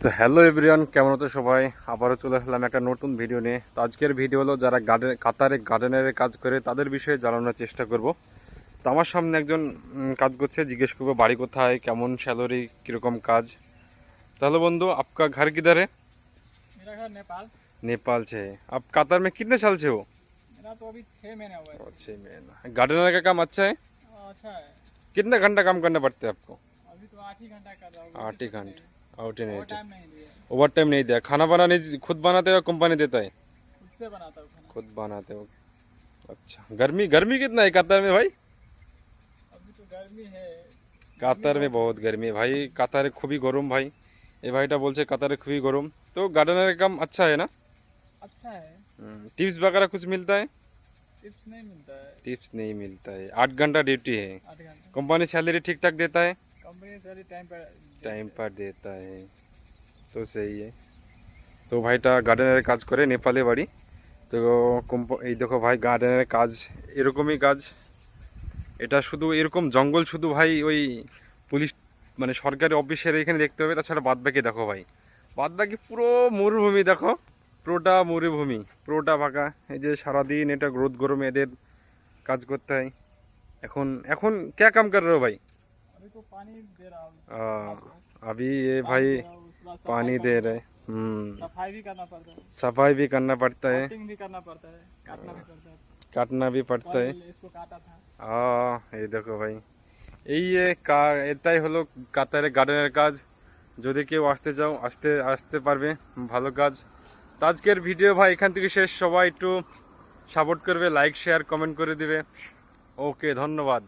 তো hello everyone, কেমন আছো সবাই? আবারও চলে আসলাম একটা নতুন ভিডিও নিয়ে। তো আজকের ভিডিও হলো যারা কাতারে গার্ডেনের কাজ করে তাদের বিষয়ে জানানোর চেষ্টা করব। তো আমার সামনে একজন কাজ করছে, জিজ্ঞেস করবো বাড়ি কোথায়, কেমন স্যালারি, কীরকম কাজ। তাহলে बंधु आपका घर किधर है? मेरा घर नेपाल। नेपाल से है। आप कतर में कितने साल से हो? मेरा तो अभी 6 महीने हुआ है। 6 महीना। गार्डनर का काम अच्छा है? अच्छा है। कितना घंटा काम करना पड़ता है आपको? अभी तो 8 ही घंटा कर रहा हूँ। 8 ही घंटे। आउट और नहीं, टाइम नहीं दिया। ओवर टाइम नहीं दिया। खाना बनाने खुद बनाते हो, कंपनी देता है? खुद से बनाता हूँ खाना। खुद बनाते हो। अच्छा, गर्मी गर्मी कितना है कतर में भाई? अभी तो गर्मी है। কাতার में बहुत गर्मी है भाई। কাতারে খুবই গরম ভাই। এই ভাইটা বলছে কাতারে খুবই গরম। तो गार्डनर का काम अच्छा है ना? अच्छा है। टिप्स वगैरह कुछ मिलता है? टिप्स नहीं मिलता है। टिप्स नहीं मिलता है। 8 घंटा ड्यूटी है। 8 घंटा। कंपनी सैलरी ठीक ठाक देता है? कंपनी सारी टाइम पर देता है तो सही है। তো ভাইটা গার্ডেনের কাজ করে, নেপালে বাড়ি। তো এই দেখো ভাই, গার্ডেনের কাজ এরকমই কাজ। এটা শুধু এরকম জঙ্গল, শুধু ভাই ওই পুলিশ মানে সরকারি অফিসের এখানে দেখতে হবে, তাছাড়া বাদ বাকি দেখো ভাই, বাদ বাকি পুরো মরুভূমি। দেখো পুরোটা মরুভূমি, পুরোটা ফাঁকা। এই যে সারাদিন এটা রোদ গরমে এদের কাজ করতে হয়। এখন এখন क्या काम कर रहे हो भाई? अभी तो पानी दे रहा हूँ। अभी ये भाई उसके बाद पानी दे रहे। सफाई भी करना पड़ता है। सफाई भी करना पड़ता है, कटिंग भी करना पड़ता है, काटना भी पड़ता है। काटना भी पड़ता है। इसको काटा था। এই দেখো ভাই, এই এটাই হলো কাতারে গার্ডেনের কাজ। যদি কেউ আসতে চাও, আসতে আসতে পারবে, ভালো কাজ। তো আজকের ভিডিও ভাই এখান থেকে শেষ। সবাই একটু সাপোর্ট করবে, লাইক শেয়ার কমেন্ট করে দিবে। ওকে, ধন্যবাদ।